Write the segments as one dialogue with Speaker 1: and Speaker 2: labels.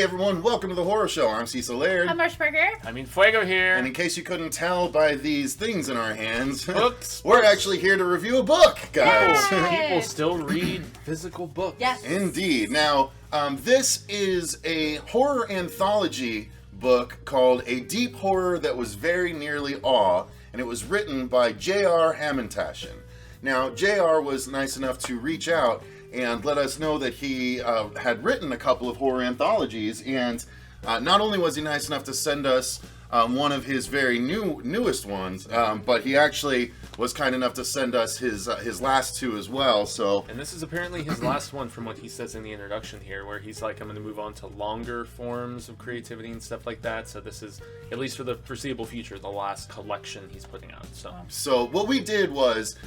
Speaker 1: Hey everyone, welcome to the Horror Show. I'm Cecil Laird.
Speaker 2: I'm Marcia Fuego.
Speaker 3: I Fuego here.
Speaker 1: And in case you couldn't tell by these things in our hands,
Speaker 3: books.
Speaker 1: We're actually here to review a book, guys.
Speaker 3: People still read physical books.
Speaker 2: Yes.
Speaker 1: Indeed. Now, this is a horror anthology book called A Deep Horror That Was Very Nearly Awe, and it was written by J.R. Hamantaschen. Now, J.R. was nice enough to reach out and let us know that he had written a couple of horror anthologies, and not only was he nice enough to send us one of his very newest ones, but he actually was kind enough to send us his last two as well. So,
Speaker 3: and this is apparently his last one, from what he says in the introduction here, where he's like, I'm going to move on to longer forms of creativity and stuff like that. So this is, at least for the foreseeable future, the last collection he's putting out. So
Speaker 1: what we did was,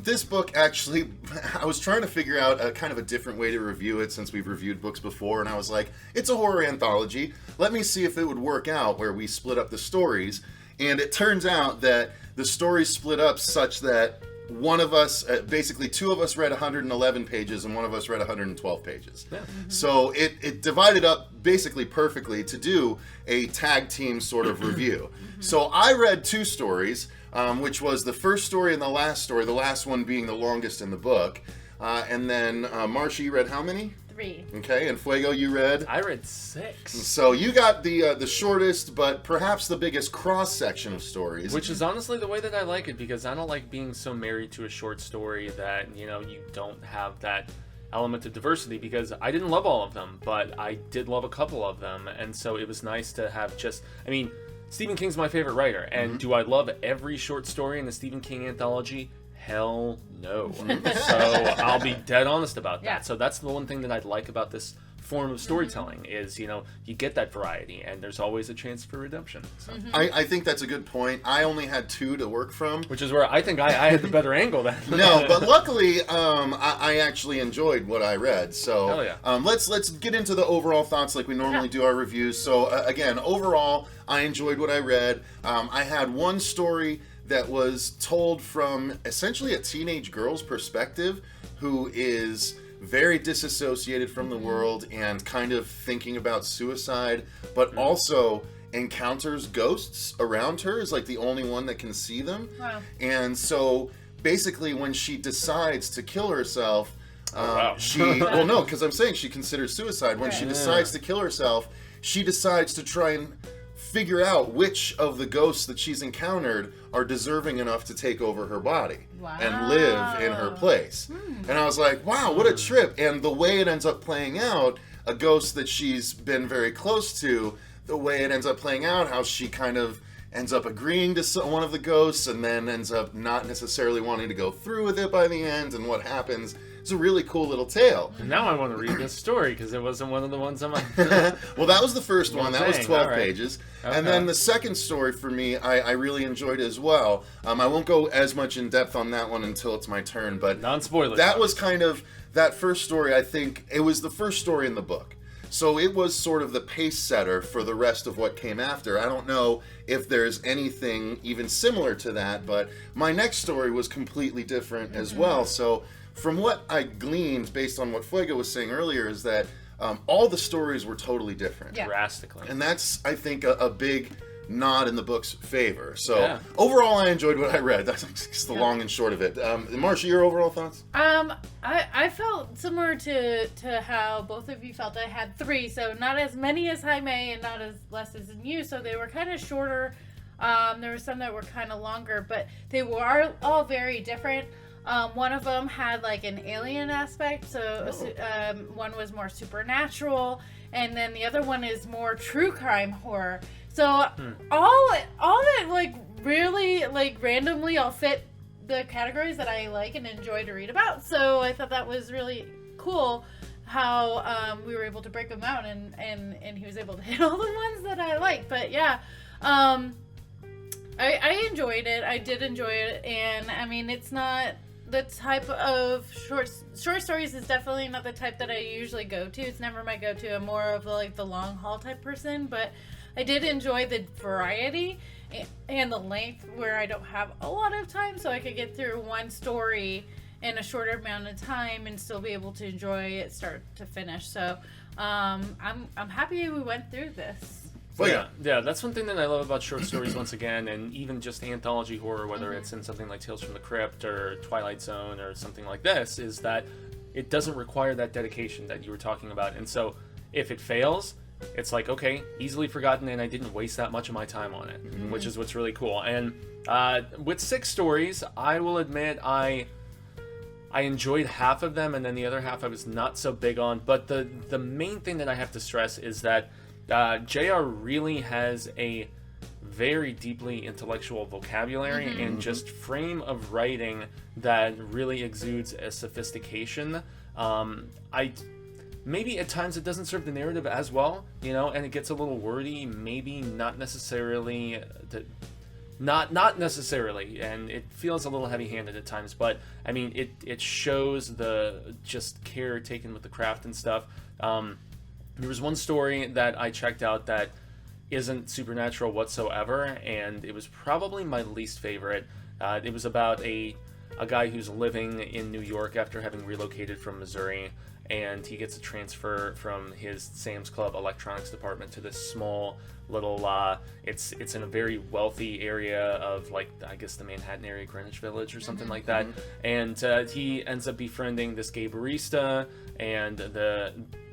Speaker 1: this book actually, I was trying to figure out a kind of a different way to review it since we've reviewed books before, and I was like, it's a horror anthology. Let me see if it would work out where we split up the stories. And it turns out that the stories split up such that one of us, basically two of us read 111 pages and one of us read 112 pages.
Speaker 3: Yeah.
Speaker 1: So it divided up basically perfectly to do a tag team sort of review. So I read two stories, which was the first story and the last one being the longest in the book. And then Marcia, you read how many?
Speaker 2: 3.
Speaker 1: Okay, and Fuego, you read?
Speaker 3: I read 6.
Speaker 1: So you got the shortest, but perhaps the biggest cross-section of stories.
Speaker 3: Which is honestly the way that I like it, because I don't like being so married to a short story that, you don't have that element of diversity, because I didn't love all of them, but I did love a couple of them, and so it was nice to have Stephen King's my favorite writer, and do I love every short story in the Stephen King anthology? Hell no. So I'll be dead honest about that.
Speaker 2: Yeah.
Speaker 3: So that's the one thing that I'd like about this form of storytelling is, you get that variety, and there's always a chance for redemption. So.
Speaker 1: I think that's a good point. I only had 2 to work from.
Speaker 3: Which is where I think I had the better angle then.
Speaker 1: No, but luckily, I actually enjoyed what I read. So
Speaker 3: hell yeah.
Speaker 1: Let's get into the overall thoughts like we normally do our reviews. So again, overall, I enjoyed what I read. I had one story that was told from essentially a teenage girl's perspective who is very disassociated from the world and kind of thinking about suicide, but also encounters ghosts around her, is like the only one that can see them.
Speaker 2: Wow.
Speaker 1: And so basically when she decides to kill herself, well, no, because I'm saying she considers suicide. When she decides to kill herself, she decides to try and figure out which of the ghosts that she's encountered are deserving enough to take over her body and live in her place. And I was like, wow, what a trip. And the way it ends up playing out, a ghost that she's been very close to, the way it ends up playing out, how she kind of ends up agreeing to one of the ghosts and then ends up not necessarily wanting to go through with it by the end, and what happens. It's a really cool little tale.
Speaker 3: And now I want to read this story because it wasn't one of the ones on my...
Speaker 1: Well, that was the first one. That was 12 pages.
Speaker 3: Okay.
Speaker 1: And then the second story for me, I really enjoyed as well. I won't go as much in depth on that one until it's my turn, but
Speaker 3: non-spoilers.
Speaker 1: That was kind of, that first story, I think, it was the first story in the book. So it was sort of the pace setter for the rest of what came after. I don't know if there's anything even similar to that, but my next story was completely different as well. So from what I gleaned based on what Fuego was saying earlier is that all the stories were totally different.
Speaker 2: Yeah.
Speaker 3: Drastically.
Speaker 1: And that's, I think, a big nod in the book's favor. So overall, I enjoyed what I read. That's just the long and short of it. Marcia, your overall thoughts?
Speaker 2: I felt similar to how both of you felt. I had 3, so not as many as Jaime and not as less as in you, so they were kind of shorter. There were some that were kind of longer, but they were all very different. One of them had like an alien aspect, so one was more supernatural, and then the other one is more true crime horror. So all that like really like randomly all fit the categories that I like and enjoy to read about. So I thought that was really cool how we were able to break them out and he was able to hit all the ones that I like. But yeah, I enjoyed it. I did enjoy it, and I mean it's not the type of short stories is definitely not the type that I usually go to. It's never my go-to. I'm more of like the long haul type person, but I did enjoy the variety and the length where I don't have a lot of time, so I could get through one story in a shorter amount of time and still be able to enjoy it start to finish. So I'm happy we went through this.
Speaker 1: Well,
Speaker 3: yeah, that's one thing that I love about short stories once again, and even just anthology horror, whether it's in something like Tales from the Crypt or Twilight Zone or something like this, is that it doesn't require that dedication that you were talking about. And so if it fails, it's like, okay, easily forgotten, and I didn't waste that much of my time on it, which is what's really cool. And with 6 stories, I will admit I enjoyed half of them, and then the other half I was not so big on. But the main thing that I have to stress is that JR really has a very deeply intellectual vocabulary and just frame of writing that really exudes a sophistication. Maybe at times it doesn't serve the narrative as well, and it gets a little wordy, maybe not necessarily, not necessarily, and it feels a little heavy-handed at times, but I mean, it shows the just care taken with the craft and stuff. There was one story that I checked out that isn't supernatural whatsoever, and it was probably my least favorite. It was about a guy who's living in New York after having relocated from Missouri, and he gets a transfer from his Sam's Club electronics department to this small little it's in a very wealthy area of, like, I guess the Manhattan area, Greenwich Village or something like that. And he ends up befriending this gay barista and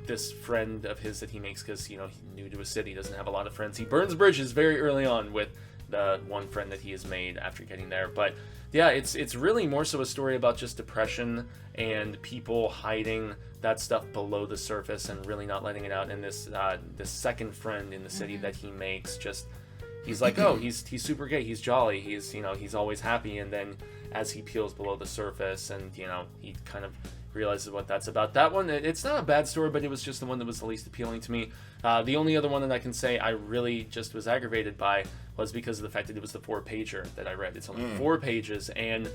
Speaker 3: this friend of his that he makes because, he's new to a city, doesn't have a lot of friends. He burns bridges very early on with the one friend that he has made after getting there. But yeah, it's really more so a story about just depression and people hiding that stuff below the surface and really not letting it out. And this second friend in the city that he makes, just he's like, oh, he's super gay, he's jolly, he's always happy. And then as he peels below the surface and he kind of realizes what that's about. That one, it's not a bad story, but it was just the one that was the least appealing to me. The only other one that I can say I really just was aggravated by was because of the fact that it was the 4-pager that I read. It's only 4 pages, and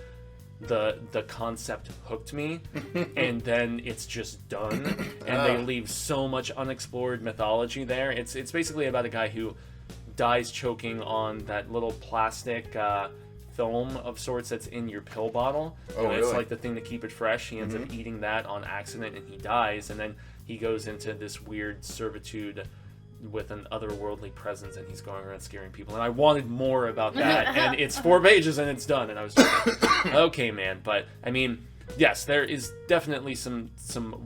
Speaker 3: the concept hooked me, and then it's just done, and they leave so much unexplored mythology there. It's basically about a guy who dies choking on that little plastic film of sorts that's in your pill bottle.
Speaker 1: Really?
Speaker 3: It's like the thing to keep it fresh. He ends up eating that on accident, and he dies, and then he goes into this weird servitude with an otherworldly presence, and he's going around scaring people. And I wanted more about that, and it's 4 pages and it's done, and I was just like, okay, man. But I mean, yes, there is definitely some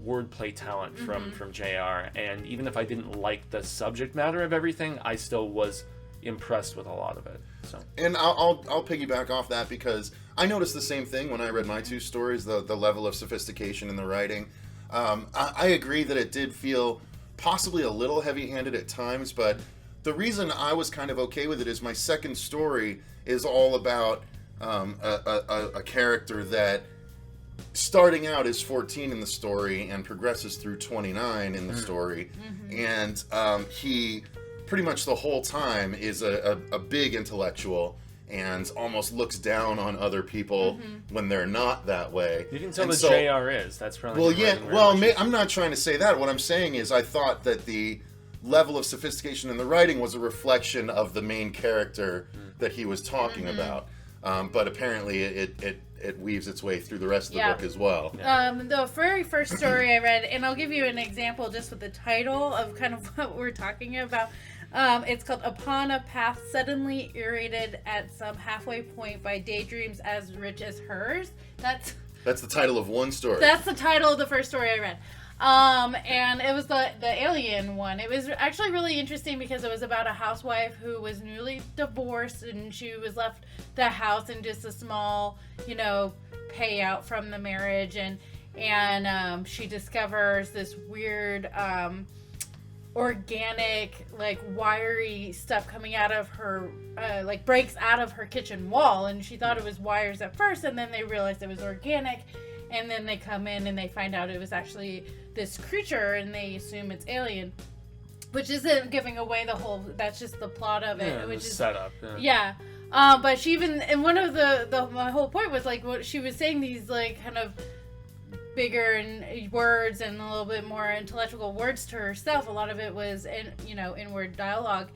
Speaker 3: wordplay talent from JR, and even if I didn't like the subject matter of everything, I still was impressed with a lot of it. So,
Speaker 1: and I'll piggyback off that because I noticed the same thing when I read my 2 stories, the level of sophistication in the writing. I agree that it did feel possibly a little heavy-handed at times, but the reason I was kind of okay with it is my second story is all about a character that starting out is 14 in the story and progresses through 29 in the story, and he pretty much the whole time is a big intellectual and almost looks down on other people when they're not that way.
Speaker 3: You can tell that JR is. That's probably...
Speaker 1: Well, yeah. Well, I'm not trying to say that. What I'm saying is I thought that the level of sophistication in the writing was a reflection of the main character that he was talking about. But apparently it weaves its way through the rest of the book as well.
Speaker 2: The very first story I read, and I'll give you an example just with the title of kind of what we're talking about. It's called Upon a Path Suddenly Irritated at Some Halfway Point by Daydreams as Rich as Hers. That's
Speaker 1: the title of one story.
Speaker 2: That's the title of the first story I read. And it was the alien one. It was actually really interesting because it was about a housewife who was newly divorced and she was left the house and just a small, payout from the marriage. And she discovers this weird, organic, like wiry stuff coming out of her, breaks out of her kitchen wall. And she thought it was wires at first, and then they realized it was organic. And then they come in and they find out it was actually this creature, and they assume it's alien, which isn't giving away the whole. That's just the plot of it, which is
Speaker 3: setup.
Speaker 2: Yeah. But she even, and one of my whole point was like what she was saying, these like kind of bigger and words and a little bit more intellectual words to herself. A lot of it was inward dialogue,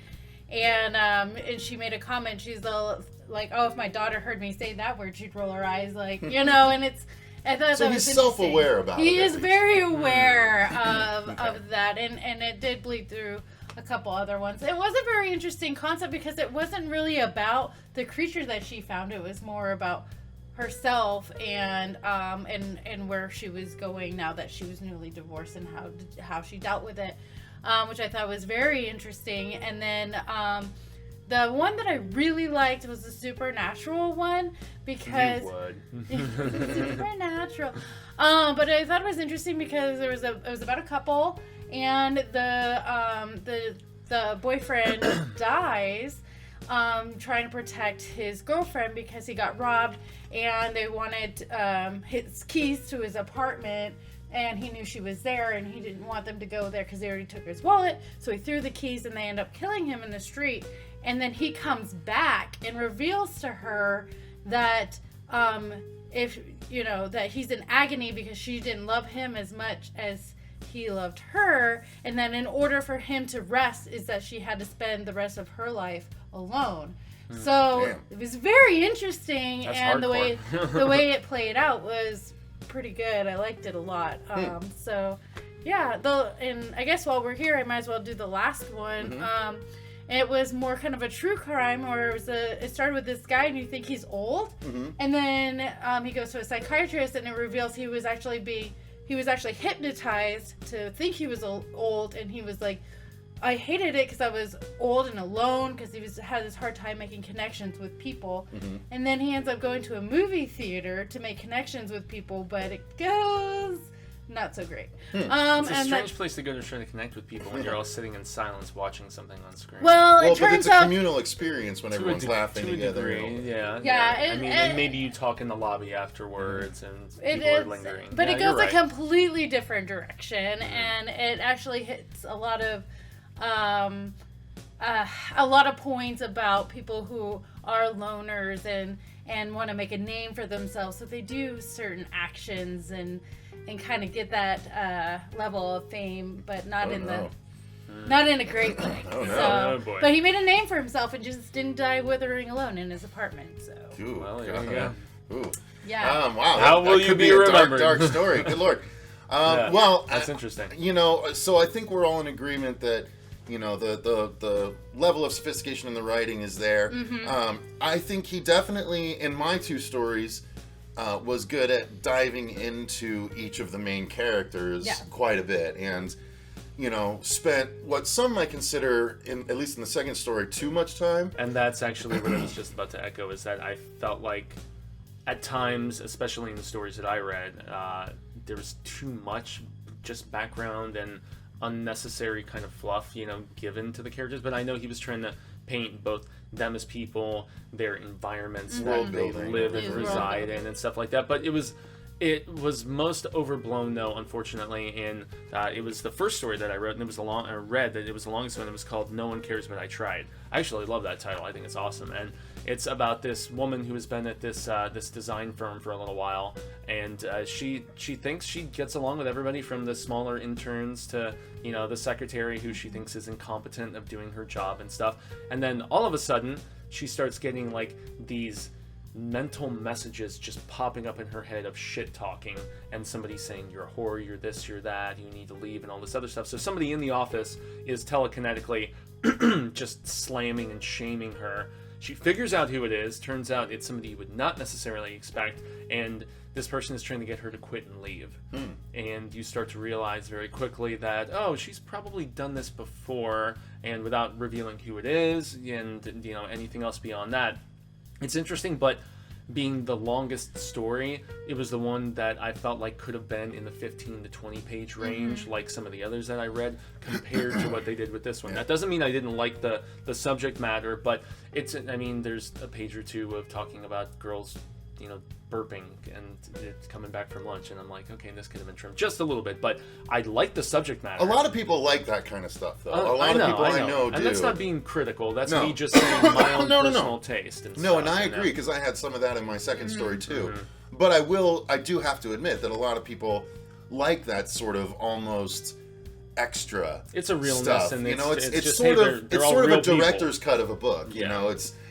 Speaker 2: and she made a comment. She's like, oh, if my daughter heard me say that word, she'd roll her eyes, like, and I thought
Speaker 1: So
Speaker 2: that
Speaker 1: he's
Speaker 2: was
Speaker 1: self-aware
Speaker 2: interesting.
Speaker 1: about it.
Speaker 2: He is very aware of
Speaker 1: Okay.
Speaker 2: that, and it did bleed through a couple other ones. It was a very interesting concept because it wasn't really about the creature that she found. It was more about herself and where she was going now that she was newly divorced and how she dealt with it, which I thought was very interesting. And then the one that I really liked was the supernatural one because
Speaker 3: You would.
Speaker 2: supernatural. But I thought it was interesting because it was about a couple, and the boyfriend dies, trying to protect his girlfriend because he got robbed, and they wanted his keys to his apartment. And he knew she was there, and he didn't want them to go there because they already took his wallet. So he threw the keys, and they end up killing him in the street. And then he comes back and reveals to her that that he's in agony because she didn't love him as much as he loved her, and then in order for him to rest is that she had to spend the rest of her life alone. So
Speaker 1: Damn.
Speaker 2: it was very interesting.
Speaker 3: That's
Speaker 2: and
Speaker 3: hardcore.
Speaker 2: the way it played out was pretty good. I liked it a lot. So yeah, and I guess while we're here I might as well do the last one. It was more kind of a true crime, or it started with this guy and you think he's old, and then he goes to a psychiatrist and it reveals he was actually hypnotized to think he was old, and he was like, I hated it because I was old and alone because he had this hard time making connections with people, and then he ends up going to a movie theater to make connections with people, but it goes not so great.
Speaker 3: It's a strange place to go to try to connect with people when you're all sitting in silence watching something on screen.
Speaker 2: Well, it
Speaker 1: But
Speaker 2: turns
Speaker 1: it's a
Speaker 2: out
Speaker 1: communal experience when everyone's laughing
Speaker 3: to a
Speaker 1: together.
Speaker 3: degree, yeah.
Speaker 2: Yeah,
Speaker 3: and maybe you talk in the lobby afterwards, and
Speaker 2: it
Speaker 3: people are
Speaker 2: is,
Speaker 3: lingering.
Speaker 2: but
Speaker 3: Yeah,
Speaker 2: it
Speaker 3: you're
Speaker 2: goes
Speaker 3: right.
Speaker 2: a completely different direction, and it actually hits a lot of points about people who are loners and want to make a name for themselves, so they do certain actions and kind of get that level of fame, but not not in a great way.
Speaker 1: Oh, no.
Speaker 3: Oh, boy.
Speaker 2: But he made a name for himself and just didn't die withering alone in his apartment. So
Speaker 1: Ooh,
Speaker 3: Well, there
Speaker 1: God.
Speaker 3: you go.
Speaker 1: Ooh.
Speaker 2: yeah.
Speaker 1: Wow.
Speaker 3: How
Speaker 1: that
Speaker 3: will
Speaker 1: could
Speaker 3: you be
Speaker 1: a
Speaker 3: remembered?
Speaker 1: dark story. Good Lord.
Speaker 3: Yeah,
Speaker 1: Well,
Speaker 3: that's interesting.
Speaker 1: So I think we're all in agreement that, the level of sophistication in the writing is there. I think he definitely, in my two stories, was good at diving into each of the main characters quite a bit, and spent what some might consider, at least in the second story, too much time.
Speaker 3: And that's actually what I was just about to echo, is that I felt like at times, especially in the stories that I read, there was too much just background and unnecessary kind of fluff, given to the characters. But I know he was trying to paint both them as people, their environments that they
Speaker 1: building.
Speaker 3: live and
Speaker 2: Yeah, world
Speaker 3: reside
Speaker 2: building.
Speaker 3: in and stuff like that. But it was most overblown, though, unfortunately, in it was the first story that I wrote, and it was the longest one. It was called "No One Cares But I Tried." I actually love that title. I think it's awesome, and it's about this woman who has been at this design firm for a little while, and she thinks she gets along with everybody, from the smaller interns to the secretary who she thinks is incompetent of doing her job and stuff, and then all of a sudden she starts getting like these mental messages just popping up in her head of shit talking, and somebody saying you're a whore, you're this, you're that, you need to leave, and all this other stuff. So somebody in the office is telekinetically just slamming and shaming her. She figures out who it is. Turns out it's somebody you would not necessarily expect, and this person is trying to get her to quit and leave. And you start to realize very quickly that, she's probably done this before, and without revealing who it is and anything else beyond that. It's interesting, but being the longest story, it was the one that I felt like could have been in the 15 to 20 page range, like some of the others that I read, compared to what they did with this one. That doesn't mean I didn't like the subject matter, but there's a page or two of talking about girls, burping and it's coming back from lunch, and I'm like, okay, this could have been trimmed just a little bit, but I like the subject matter.
Speaker 1: A lot of people like that kind of stuff, though. A lot of people I know do.
Speaker 3: And that's not being critical. That's
Speaker 1: No.
Speaker 3: me just saying my own
Speaker 1: No.
Speaker 3: personal taste. And
Speaker 1: No,
Speaker 3: stuff,
Speaker 1: and I agree, because I had some of that in my second story too. But I do have to admit that a lot of people like that sort of almost extra.
Speaker 3: It's a realness,
Speaker 1: stuff.
Speaker 3: and
Speaker 1: it's
Speaker 3: just,
Speaker 1: sort
Speaker 3: hey,
Speaker 1: of
Speaker 3: they're
Speaker 1: it's
Speaker 3: all
Speaker 1: sort of
Speaker 3: real
Speaker 1: a director's cut of a book.
Speaker 3: Yeah.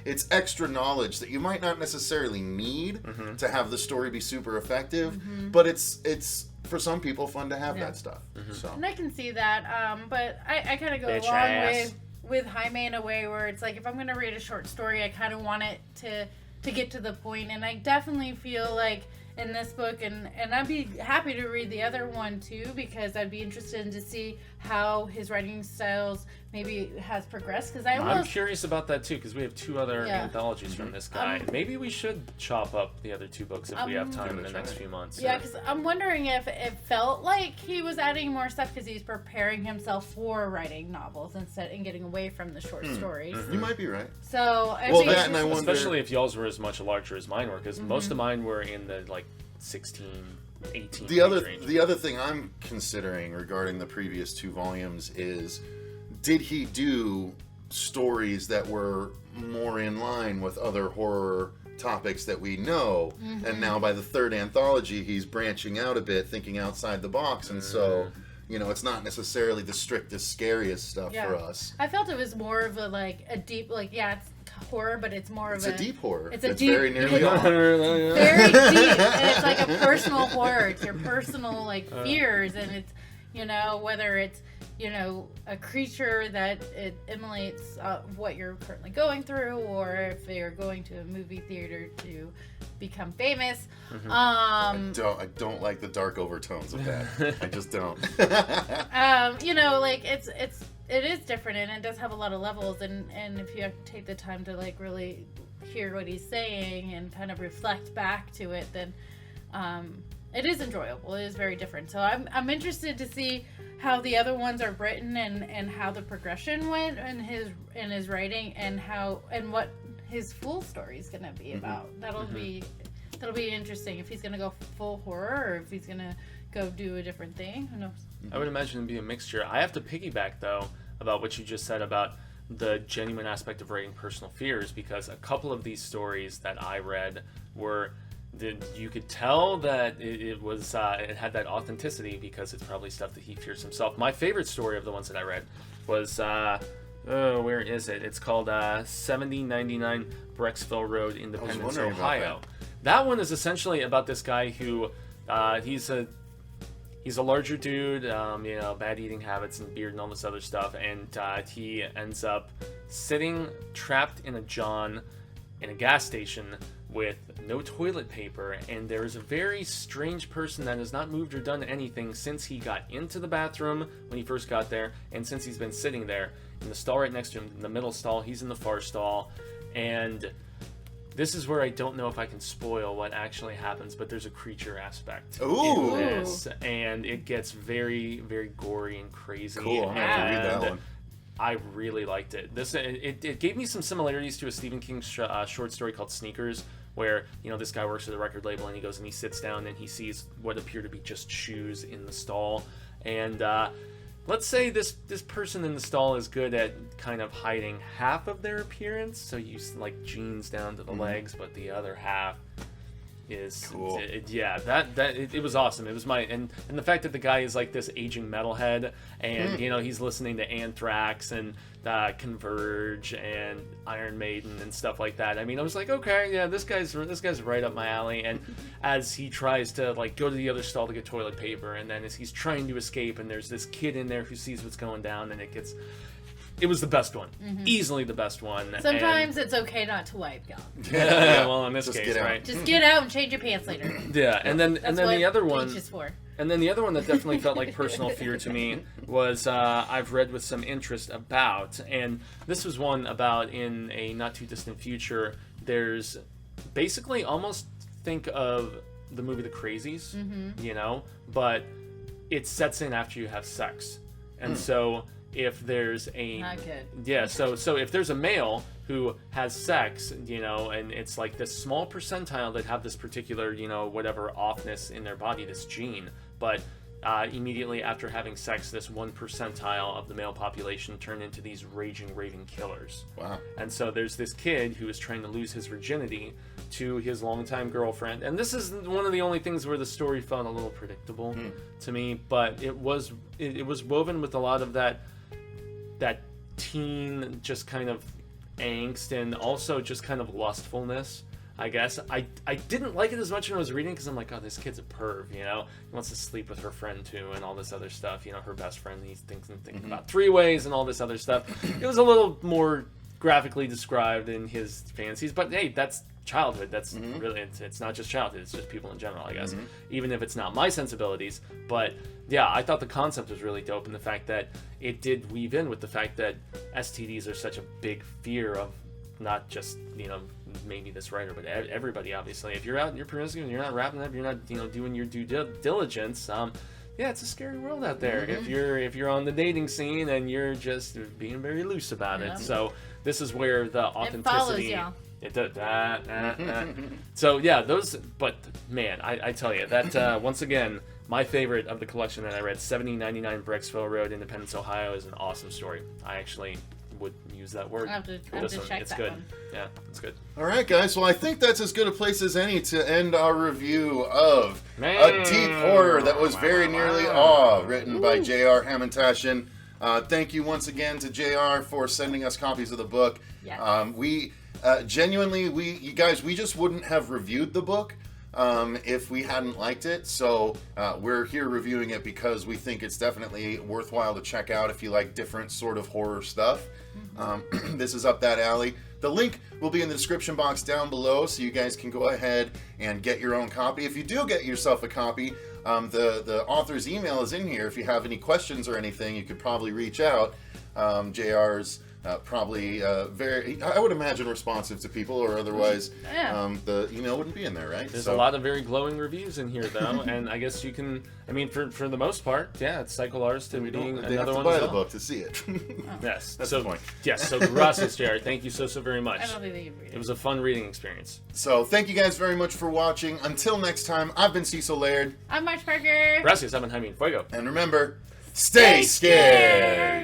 Speaker 1: it's extra knowledge that you might not necessarily need to have the story be super effective, but it's for some people fun to have that stuff. So.
Speaker 2: And I can see that, but I kind of go along with Jaime in a way where it's like, if I'm going to read a short story, I kind of want it to get to the point, and I definitely feel like in this book, and I'd be happy to read the other one too, because I'd be interested to see how his writing styles maybe has progressed, because I'm
Speaker 3: curious about that too, because we have 2 other anthologies from this guy. Maybe we should chop up the other 2 books if we have time in the next few months.
Speaker 2: Yeah, because I'm wondering if it felt like he was adding more stuff because he's preparing himself for writing novels and getting away from the short stories.
Speaker 1: You might be right.
Speaker 2: So I
Speaker 1: wonder,
Speaker 3: especially if y'all's were as much larger as mine were, because most of mine were in the like 16, 18
Speaker 1: the other thing I'm considering regarding the previous 2 volumes is, did he do stories that were more in line with other horror topics that we know? And now by the 3rd anthology, he's branching out a bit, thinking outside the box, and so it's not necessarily the strictest, scariest stuff for us.
Speaker 2: I felt it was more of a deep, it's horror, but it's more of
Speaker 1: a deep horror.
Speaker 2: It's
Speaker 1: deep, very nearly on.
Speaker 2: Very deep, and it's like a personal horror. It's your personal fears, and it's whether it's a creature that it emulates what you're currently going through, or if you're going to a movie theater to become famous.
Speaker 1: I don't like the dark overtones of that. I just don't.
Speaker 2: It is different, and it does have a lot of levels, and if you have to take the time to really hear what he's saying and kind of reflect back to it, then it is enjoyable. It is very different. So I'm interested to see how the other ones are written, and how the progression went in his writing, and what his full story is going to be about. That'll be interesting, if he's going to go full horror or if he's going to go do a different thing. Who knows?
Speaker 3: I would imagine it'd be a mixture. I have to piggyback though about what you just said about the genuine aspect of writing personal fears, because a couple of these stories that I read were you could tell that it had that authenticity, because it's probably stuff that he fears himself. My favorite story of the ones that I read was where is it? It's called 7099 Brecksville Road, Independence, Ohio. That one is essentially about this guy who he's a larger dude, bad eating habits and beard and all this other stuff, and he ends up sitting trapped in a john in a gas station with no toilet paper, and there is a very strange person that has not moved or done anything since he got into the bathroom when he first got there, and since he's been sitting there in the stall right next to him, in the middle stall, he's in the far stall, and this is where I don't know if I can spoil what actually happens, but there's a creature aspect in this, and it gets very, very gory and crazy.
Speaker 1: Cool, I'm going to have to read that one.
Speaker 3: I really liked it. It gave me some similarities to a Stephen King short story called Sneakers, where this guy works at a record label, and he goes and he sits down and he sees what appear to be just shoes in the stall, and let's say this person in the stall is good at kind of hiding half of their appearance, so you like jeans down to the legs, but the other half is
Speaker 1: cool.
Speaker 3: It was awesome. It was and the fact that the guy is like this aging metalhead, and he's listening to Anthrax and Converge and Iron Maiden and stuff like that. I mean, I was like, okay, yeah, this guy's right up my alley. And as he tries to go to the other stall to get toilet paper, and then as he's trying to escape, and there's this kid in there who sees what's going down, and it was the best one. Easily the best one.
Speaker 2: Sometimes it's okay not to wipe, y'all.
Speaker 3: Yeah, well, in this case, right?
Speaker 2: Just get out and change your pants later.
Speaker 3: Yeah, and then the other one.
Speaker 2: Is for.
Speaker 3: And then the other one that definitely felt like personal fear to me was I've read with some interest about, and this was one about in a not too distant future. There's basically almost think of the movie The Crazies, but it sets in after you have sex, and so if there's
Speaker 2: not good.
Speaker 3: Yeah, so if there's a male who has sex, and it's like this small percentile that have this particular, whatever offness in their body, this gene, but immediately after having sex, this 1 percentile of the male population turn into these raging, raving killers.
Speaker 1: Wow.
Speaker 3: And so there's this kid who is trying to lose his virginity to his longtime girlfriend, and this is one of the only things where the story felt a little predictable to me, but it was woven with a lot of that teen, just kind of angst and also just kind of lustfulness. I guess I didn't like it as much when I was reading because I'm like, oh, this kid's a perv, you know? He wants to sleep with her friend too and all this other stuff, you know, her best friend. He's thinking about 3-ways and all this other stuff. It was a little more graphically described in his fantasies, but hey, that's childhood. That's really, it's not just childhood, it's just people in general, I guess. Even if it's not my sensibilities. But yeah, I thought the concept was really dope, and the fact that it did weave in with the fact that STDs are such a big fear of not just, you know, maybe this writer, but everybody, obviously. If you're out and you're promiscuous, you're not wrapping up, you're not, you know, doing your due diligence, yeah, it's a scary world out there. If you're on the dating scene and you're just being very loose about it. So this is where the authenticity. It follows you. So yeah, those. But man, I tell you that once again, my favorite of the collection that I read, 7099 Brecksville Road, Independence, Ohio, is an awesome story. I actually would use that word.
Speaker 2: I have to check
Speaker 3: it's
Speaker 2: that
Speaker 3: good.
Speaker 2: one.
Speaker 3: Yeah, it's good.
Speaker 1: All right, guys. Well, I think that's as good a place as any to end our review of a deep horror that was very nearly awe, written by J.R. Hamantaschen. Thank you once again to J.R. for sending us copies of the book.
Speaker 2: Yes.
Speaker 1: We genuinely, you guys, we just wouldn't have reviewed the book if we hadn't liked it. So we're here reviewing it because we think it's definitely worthwhile to check out if you like different sort of horror stuff. This is up that alley. The link will be in the description box down below, so you guys can go ahead and get your own copy. If you do get yourself a copy, the author's email is in here. If you have any questions or anything, you could probably reach out. JR's probably very, I would imagine, responsive to people, or otherwise the email wouldn't be in there, right?
Speaker 3: There's a lot of very glowing reviews in here, though, and I guess you can, I mean, for the most part, yeah, it's Cycle Ars to being
Speaker 1: they have
Speaker 3: another
Speaker 1: to
Speaker 3: one
Speaker 1: buy
Speaker 3: as
Speaker 1: the
Speaker 3: well.
Speaker 1: book to see it.
Speaker 3: Yes,
Speaker 1: That's
Speaker 3: so,
Speaker 1: the point.
Speaker 3: Yes, so gracias, Jared. Thank you so very much.
Speaker 2: I don't think they can read it.
Speaker 3: It was a fun reading experience.
Speaker 1: So thank you guys very much for watching. Until next time, I've been Cecil Laird.
Speaker 2: I'm Marcia Parker.
Speaker 3: Gracias, Hamantaschen, Fuego.
Speaker 1: And remember, stay scared!